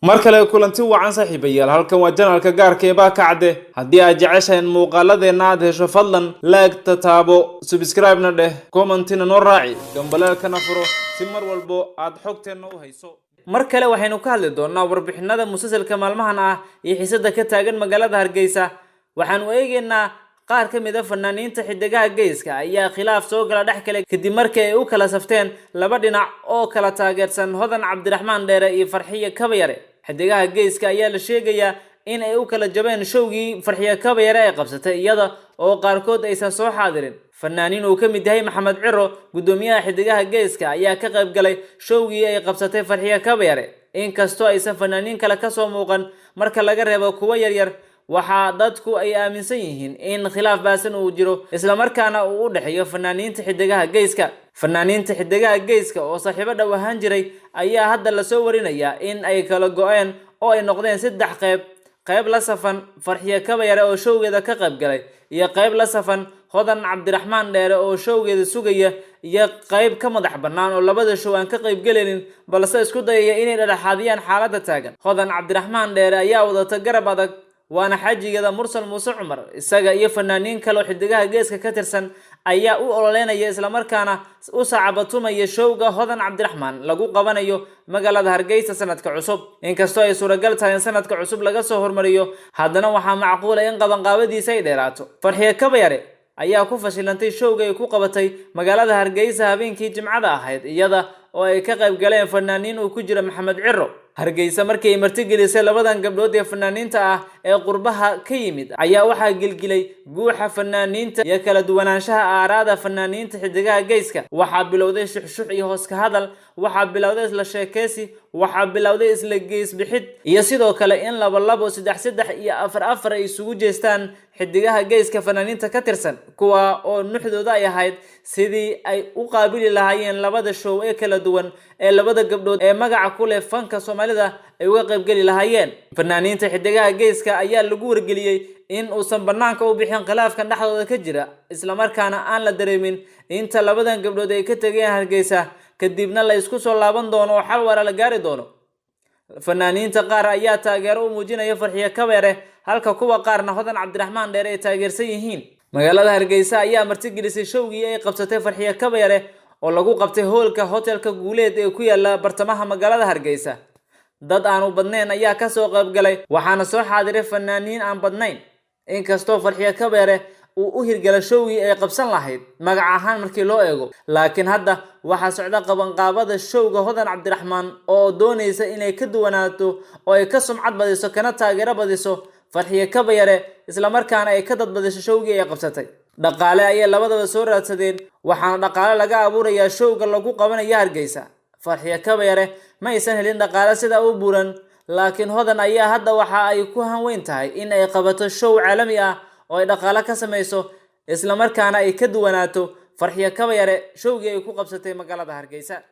markale kulanti wacan saaxiibayaal halkan waa janalka gaarka ee baa ka cadde haddii aad jeceshahay muuqaaladeena aad hesho fadlan like taabo subscribe na dheh commentina noo raaci gambaleelkana furo si mar walbo aad xogteena u hayso markale waxaynu ka hadli doonaa warbixinada musalsalka maalmahan ah iyo xiisada ka taagan magaalada Hargeysa waxaanu eegeynaa qaar ka mid ah fanaaniinta xidigaha geeska ayaa khilaaf soo gala dhaxkale kadib markii ay u kala safteen laba dhinac oo kala taageersan Hodan Cabdiraxmaan Dheere iyo Farxiye Kabayare xidigaha geeska ayaa la sheegayaa in ay u kala jabeen showgii Farxiye Kabayare ay qabsatay iyada oo qaarkood aysan soo xaadirin fanaaniin uu ka mid yahay Maxamed Ciro gudoomiyaha xidigaha geeska ayaa ka qayb galay showgii ay qabsatay Farxiye Kabayare inkastoo aysan fanaaniin kale ka soo muuqan marka laga reebo kuwa yaryar waxa dadku ay aaminsan yihiin in khilaaf baasan uu jiro isla markaana uu u dhaxeeyo fanaaniinta xidigaha geeska oo saaxiibo dhow ahaan jiray ayaa hadda la soo warinaya in ay kala go'een oo ay noqdeen saddex qayb la safan Farxiye Kabayare oo showgeeda ka qayb galay iyo qayb la safan Hodan Cabdiraxmaan Dheere oo showgeeda sugaya iyo qayb ka madax bannaan oo labada show aan ka qayb galin balse isku dayaya inay dhexaadiyaan xaaladda taagan Hodan Cabdiraxmaan Dheere ayaa wadata garab adag waana xajigeeda Mursal Muuse Cumar isaga iyo fanaaniin kale oo xidigaha geeska ka tirsan ayaa u ololeynaya isla markaana u saacabatumaya showga Hodan Cabdiraxmaan lagu qabanayo magaalada Hargeysa sanadka cusub inkastoo ay suuragal tahay in sanadka cusub laga soo hormariyo haddana waxaa macquul ah in qabanqaabadiisa ay dheeraato Farxiye Kabayare ayaa ku fashilantay showga ay ku qabatay magaalada Hargeysa habeenkii Jimcada ahayd iyada oo ay ka qayb galeen fanaaniin uu ku jira Maxamed Ciro Hargeysa markii ay martigelisay labadan gabdhood ee fanaaniinta ah ee qurbaha ka yimid ayaa waxaa gilgilay guuxa fanaaniinta iyo kala duwanaanshaha aaraada fanaaniinta xidigaha geeska waxaa bilowday shuxshuux iyo hoos ka hadal waxaa bilowday isla sheekeysi waxaa bilowday isla gees bixid iyo sidoo kale in labo saddex iyo afar ay isugu jeestaan xidigaha geeska fanaaniinta ka tirsan kuwa oo nuxdooda ay ahayd sidii ay u qaabili lahaayeen labada show ee kala duwan ee labada gabdhood ee magaca ku leh fanka Soomaalida ay uga qayb gali lahaayeen fanaaniinta xidigaha geeska ayaa lagu wargeliyay in uusan banaanka u bixin khilaafkan dhexdooda ka jira isla markaana aan la dareemin inta labadan gabdhood ay ka tageen Hargeysa kadibna la isku soo laaban doono oo xal waara la gaari doono fanaaniinta qaar ayaa taageero u muujinaya Farxiye Kabayare halka kuwa qaarna Hodan Cabdiraxmaan Dheere ay taageersan yihiin magaalada Hargeysa ayaa martigelisay showgii ay qabsatay Farxiye Kabayare oo lagu qabtay hoolka hotelka Guuleed ee ku yaala bartamaha magaalada Hargeysa dad aan u badnayn ayaa ka soo qayb galay waxaana soo xaadiray fanaaniin aan badnayn inkastoo Farxiye Kabayare uu u hirgalay showgii ay qabsan lahayd magac ahaan markii loo eego laakiin hadda waxa socda qabanqaabada showga Hodan Cabdiraxmaan oo doonaysa inay ka duwanaato oo ay ka sumcad badiso kana taageero badiso Farxiye Kabayare isla markaana ay ka dad badiso showgii ay qabsatay dhaqaale ay labadaba soo raadsadeen waxaana dhaqaale laga abuurayaa showga lagu qabanayo Hargeysa Farxiye Kabayare ma aysan helin dhaqaale sida u buuran laakiin Hodan ayaa hadda waxa ay ku hanweyn tahay in ay qabato show caalami ah oo ay dhaqaale ka samayso isla markaana ay ka duwanaato Farxiye Kabayare showgii ay ku qabsatay magaalada Hargeysa